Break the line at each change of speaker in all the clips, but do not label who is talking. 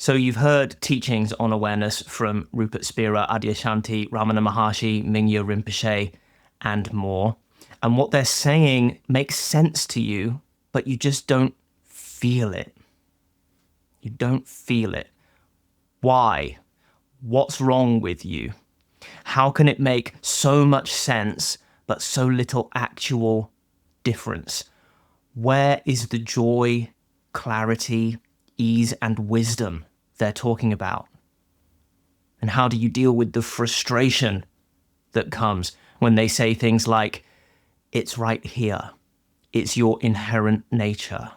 So you've heard teachings on awareness from Rupert Spira, Adyashanti, Ramana Maharshi, Mingya Rinpoche, and more. And what they're saying makes sense to you, but you just don't feel it. You don't feel it. Why? What's wrong with you? How can it make so much sense, but so little actual difference? Where is the joy, clarity, ease, and wisdom they're talking about? And how do you deal with the frustration that comes when they say things like, it's right here, it's your inherent nature,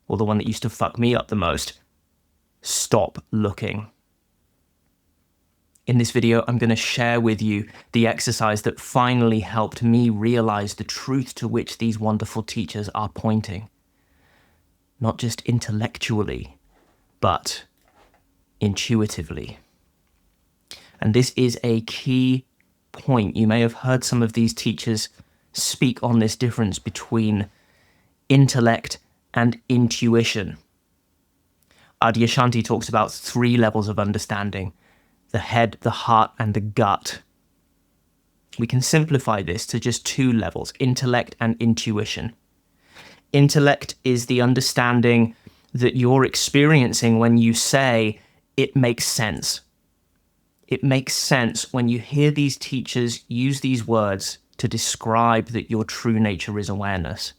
or the one that used to fuck me up the most, stop looking. In this video, I'm going to share with you the exercise that finally helped me realize the truth to which these wonderful teachers are pointing. Not just intellectually, but intuitively. And this is a key point. You may have heard some of these teachers speak on this difference between intellect and intuition. Adyashanti talks about 3 levels of understanding: the head, the heart, and the gut. We can simplify this to just 2 levels, intellect and intuition. Intellect is the understanding that you're experiencing when you say, it makes sense. It makes sense when you hear these teachers use these words to describe that your true nature is awareness,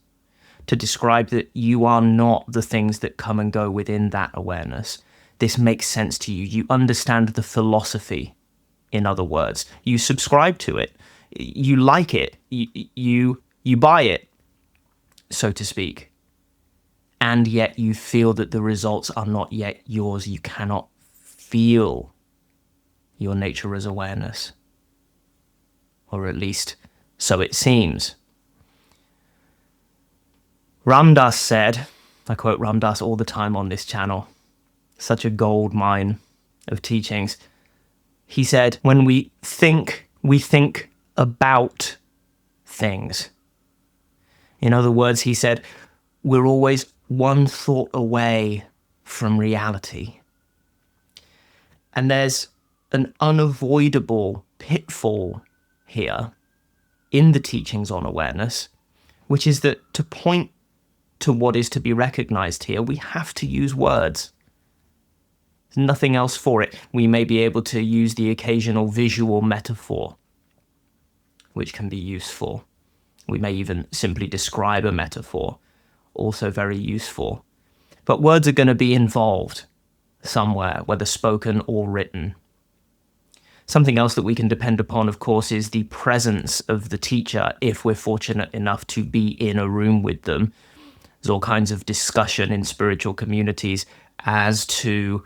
to describe that you are not the things that come and go within that awareness. This makes sense to you. You understand the philosophy, in other words. You subscribe to it. You like it. You buy it, so to speak. And yet you feel that the results are not yet yours. You cannot feel your nature as awareness. Or at least, so it seems. Ram Dass said, I quote Ram Dass all the time on this channel, such a gold mine of teachings. He said, when we think about things. In other words, he said, we're always one thought away from reality. And there's an unavoidable pitfall here in the teachings on awareness, which is that to point to what is to be recognized here, we have to use words. There's nothing else for it. We may be able to use the occasional visual metaphor, which can be useful. We may even simply describe a metaphor, also very useful. But words are going to be involved somewhere, whether spoken or written. Something else that we can depend upon, of course, is the presence of the teacher if we're fortunate enough to be in a room with them. There's all kinds of discussion in spiritual communities as to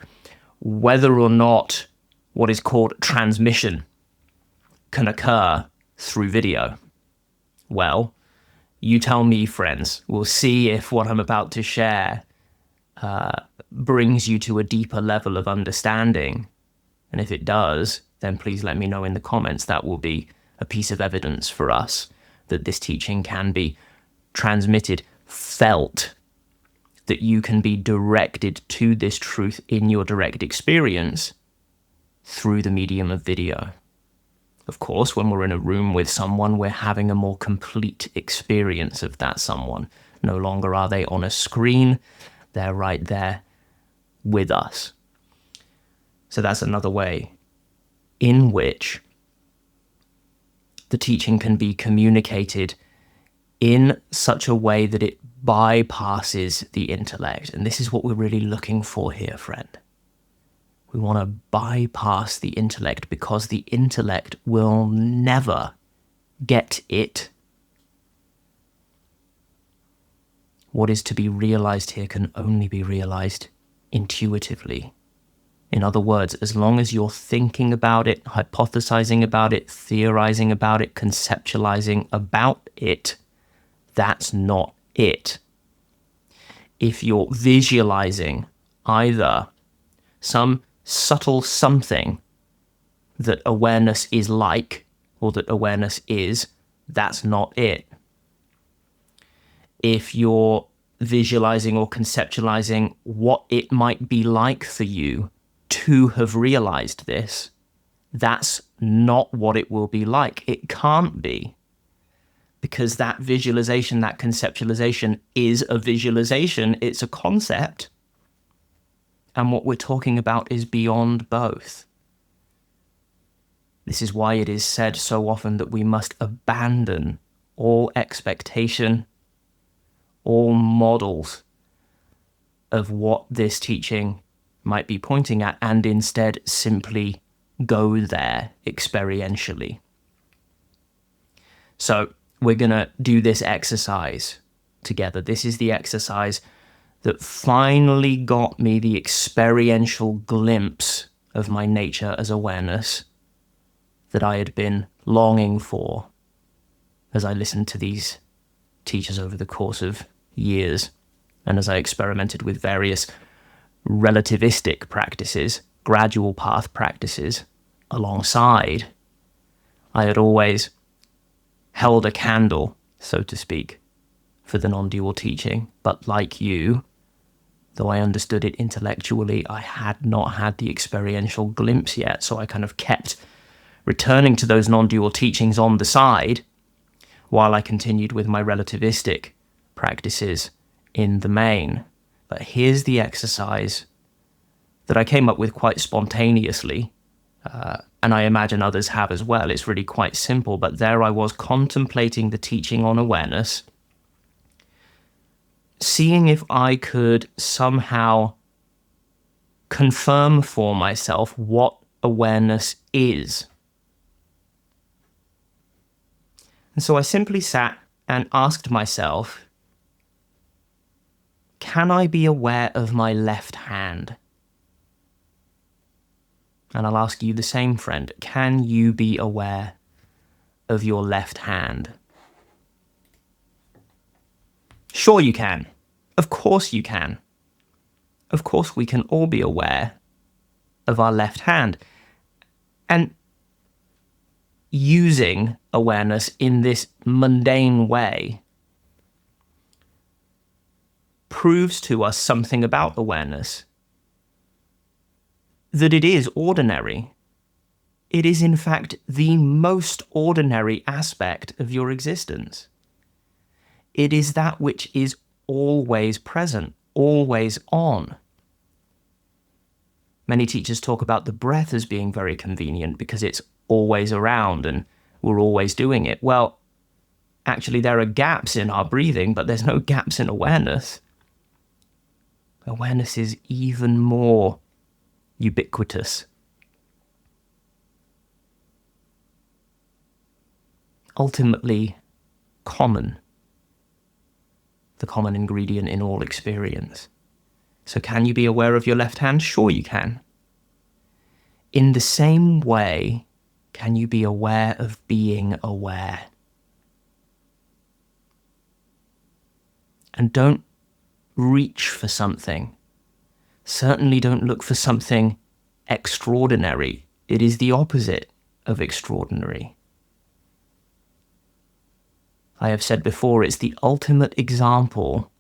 whether or not what is called transmission can occur through video. Well, you tell me, friends. We'll see if what I'm about to share brings you to a deeper level of understanding. And if it does, then please let me know in the comments. That will be a piece of evidence for us that this teaching can be transmitted, felt, that you can be directed to this truth in your direct experience through the medium of video. Of course, when we're in a room with someone, we're having a more complete experience of that someone. No longer are they on a screen, they're right there with us. So that's another way in which the teaching can be communicated in such a way that it bypasses the intellect. And this is what we're really looking for here, friend. We want to bypass the intellect because the intellect will never get it. What is to be realized here can only be realized intuitively. In other words, as long as you're thinking about it, hypothesizing about it, theorizing about it, conceptualizing about it, that's not it. If you're visualizing either some subtle something that awareness is like, or that awareness is, that's not it. If you're visualizing or conceptualizing what it might be like for you to have realized this. That's not what it will be like. It can't be. Because that visualization, that conceptualization is a visualization. It's a concept. And what we're talking about is beyond both. This is why it is said so often that we must abandon all expectation, all models of what this teaching might be pointing at, and instead simply go there experientially. So we're going to do this exercise together. This is the exercise that finally got me the experiential glimpse of my nature as awareness that I had been longing for as I listened to these teachers over the course of years, and as I experimented with various relativistic practices, gradual path practices, alongside. I had always held a candle, so to speak, for the non-dual teaching, but like you, though I understood it intellectually, I had not had the experiential glimpse yet, so I kind of kept returning to those non-dual teachings on the side while I continued with my relativistic practices in the main. But here's the exercise that I came up with quite spontaneously, and I imagine others have as well. It's really quite simple, but there I was contemplating the teaching on awareness, seeing if I could somehow confirm for myself what awareness is. And so I simply sat and asked myself, can I be aware of my left hand? And I'll ask you the same, friend. Can you be aware of your left hand? Sure you can. Of course you can. Of course we can all be aware of our left hand. And using awareness in this mundane way proves to us something about awareness. That it is ordinary. It is in fact the most ordinary aspect of your existence. It is that which is always present, always on. Many teachers talk about the breath as being very convenient because it's always around and we're always doing it. Well, actually there are gaps in our breathing, but there's no gaps in awareness. Awareness is even more ubiquitous. Ultimately common. The common ingredient in all experience. So can you be aware of your left hand? Sure you can. In the same way, can you be aware of being aware? And don't reach for something. Certainly don't look for something extraordinary. It is the opposite of extraordinary. I have said before, it's the ultimate example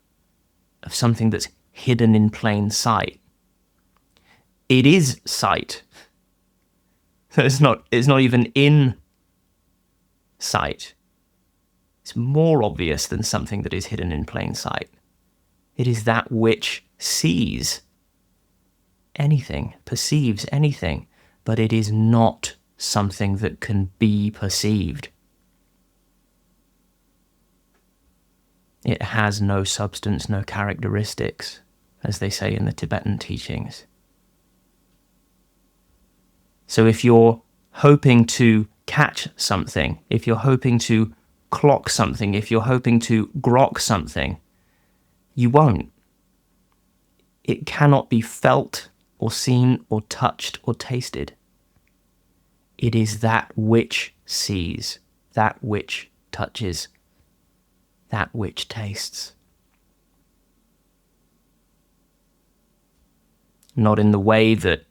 of something that's hidden in plain sight. It is sight. It's not even in sight. It's more obvious than something that is hidden in plain sight. It is that which sees anything, perceives anything, but it is not something that can be perceived. It has no substance, no characteristics, as they say in the Tibetan teachings. So if you're hoping to catch something, if you're hoping to clock something, if you're hoping to grok something, you won't. It cannot be felt or seen or touched or tasted. It is that which sees, that which touches, that which tastes. Not in the way that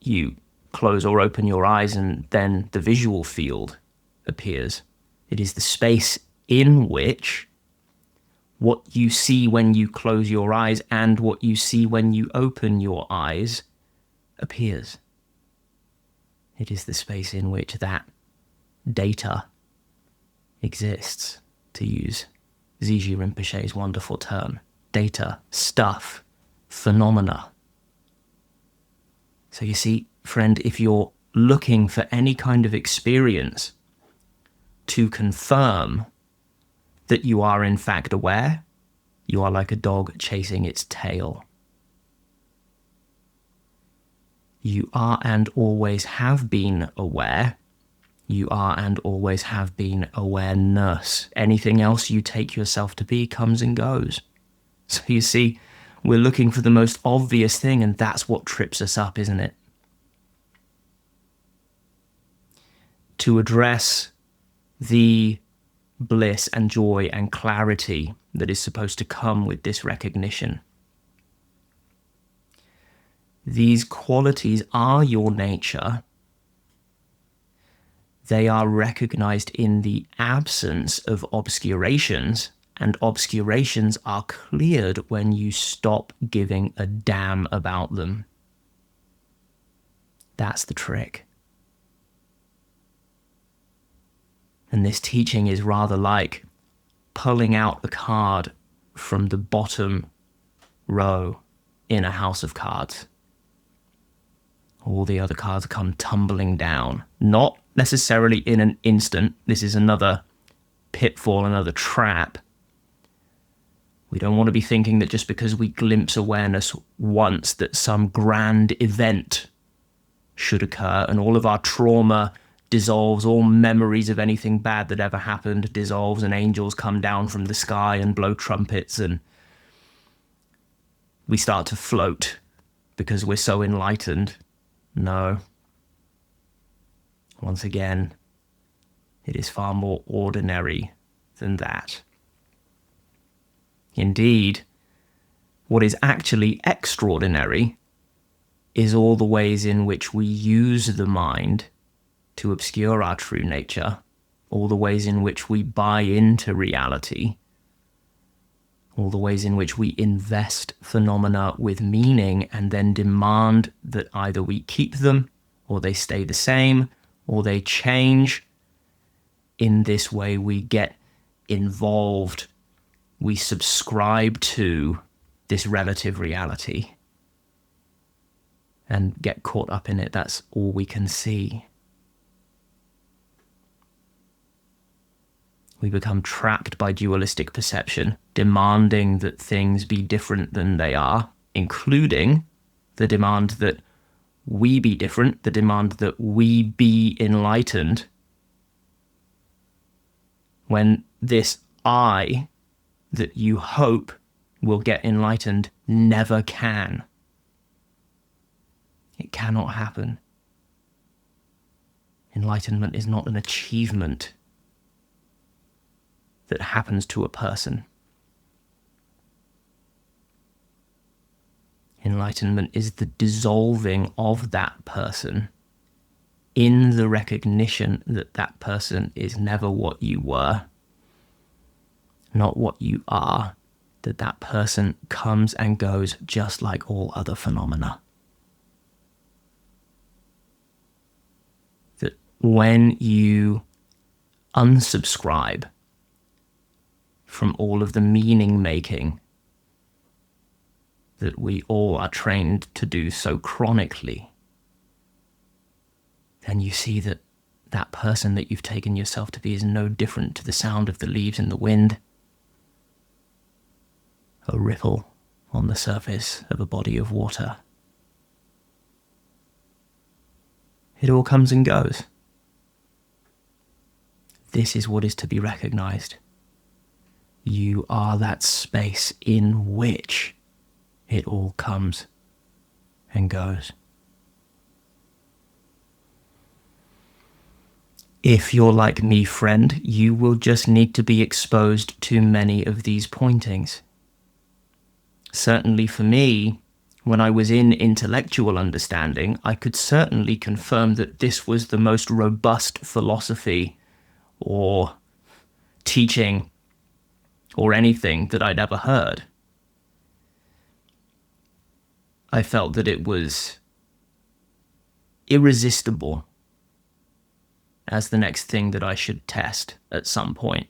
you close or open your eyes and then the visual field appears. It is the space in which What you see when you close your eyes and what you see when you open your eyes appears. It is the space in which that data exists, to use Ziji Rinpoche's wonderful term. Data, stuff, phenomena. So you see, friend, if you're looking for any kind of experience to confirm that you are in fact aware, you are like a dog chasing its tail. You are and always have been aware. You are and always have been awareness. Anything else you take yourself to be comes and goes. So you see, we're looking for the most obvious thing, and that's what trips us up, isn't it? To address the bliss and joy and clarity that is supposed to come with this recognition. These qualities are your nature. They are recognized in the absence of obscurations, and obscurations are cleared when you stop giving a damn about them. That's the trick. And this teaching is rather like pulling out a card from the bottom row in a house of cards. All the other cards come tumbling down. Not necessarily in an instant. This is another pitfall, another trap. We don't want to be thinking that just because we glimpse awareness once that some grand event should occur and all of our trauma dissolves, all memories of anything bad that ever happened dissolves, and angels come down from the sky and blow trumpets and we start to float because we're so enlightened. No. Once again, it is far more ordinary than that. Indeed, what is actually extraordinary is all the ways in which we use the mind to obscure our true nature, all the ways in which we buy into reality, all the ways in which we invest phenomena with meaning and then demand that either we keep them, or they stay the same, or they change. In this way, we get involved. We subscribe to this relative reality and get caught up in it. That's all we can see. We become trapped by dualistic perception, demanding that things be different than they are, including the demand that we be different, the demand that we be enlightened, when this I that you hope will get enlightened never can. It cannot happen. Enlightenment is not an achievement that happens to a person. Enlightenment is the dissolving of that person in the recognition that that person is never what you were, not what you are, that that person comes and goes just like all other phenomena. That when you unsubscribe from all of the meaning making that we all are trained to do so chronically, then you see that that person that you've taken yourself to be is no different to the sound of the leaves in the wind, a ripple on the surface of a body of water. It all comes and goes. This is what is to be recognized. You are that space in which it all comes and goes. If you're like me, friend, you will just need to be exposed to many of these pointings. Certainly for me, when I was in intellectual understanding, I could certainly confirm that this was the most robust philosophy or teaching or anything that I'd ever heard. I felt that it was irresistible as the next thing that I should test at some point.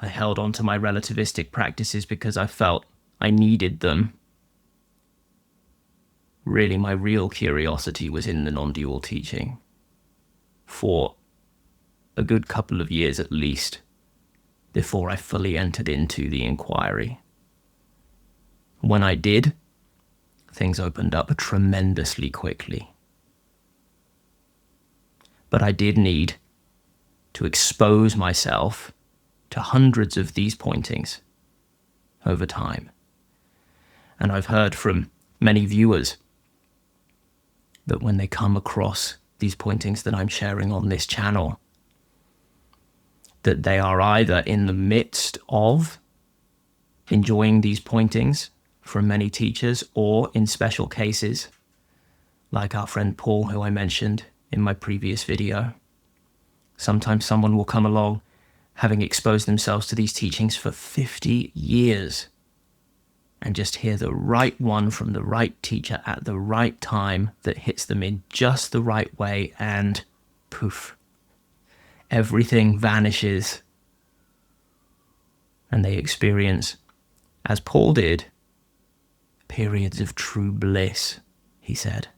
I held on to my relativistic practices because I felt I needed them. Really, my real curiosity was in the non-dual teaching for a good couple of years at least before I fully entered into the inquiry. When I did, things opened up tremendously quickly. But I did need to expose myself to hundreds of these pointings over time. And I've heard from many viewers that when they come across these pointings that I'm sharing on this channel, that they are either in the midst of enjoying these pointings from many teachers, or in special cases, like our friend Paul, who I mentioned in my previous video. Sometimes someone will come along having exposed themselves to these teachings for 50 years and just hear the right one from the right teacher at the right time that hits them in just the right way, and poof, everything vanishes. And they experience, as Paul did, periods of true bliss, he said.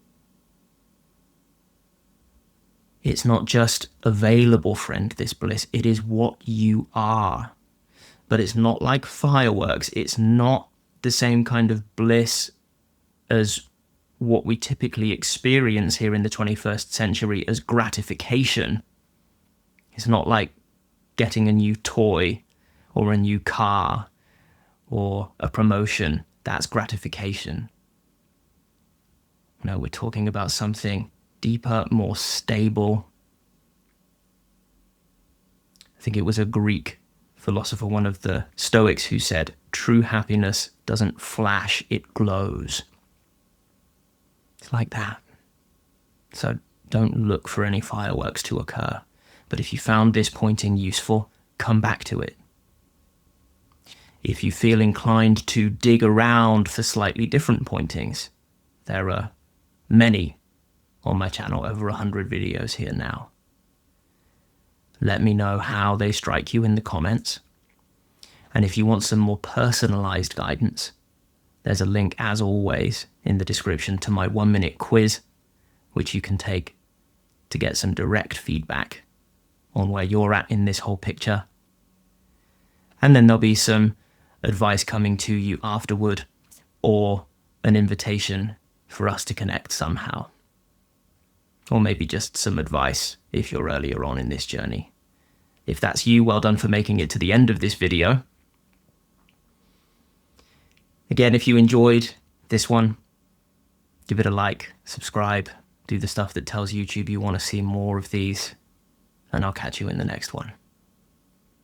It's not just available, friend, this bliss. It is what you are. But it's not like fireworks. It's not the same kind of bliss as what we typically experience here in the 21st century as gratification. It's not like getting a new toy or a new car or a promotion. That's gratification. No, we're talking about something deeper, more stable. I think it was a Greek philosopher, one of the Stoics, who said, true happiness doesn't flash, it glows. It's like that. So don't look for any fireworks to occur. But if you found this pointing useful, come back to it. If you feel inclined to dig around for slightly different pointings, there are many on my channel, over 100 videos here now. Let me know how they strike you in the comments. And if you want some more personalized guidance, there's a link, as always, in the description to my 1-minute quiz, which you can take to get some direct feedback on where you're at in this whole picture. And then there'll be some advice coming to you afterward, or an invitation for us to connect somehow. Or maybe just some advice if you're earlier on in this journey. If that's you, well done for making it to the end of this video. Again, if you enjoyed this one, give it a like, subscribe, do the stuff that tells YouTube you want to see more of these, and I'll catch you in the next one.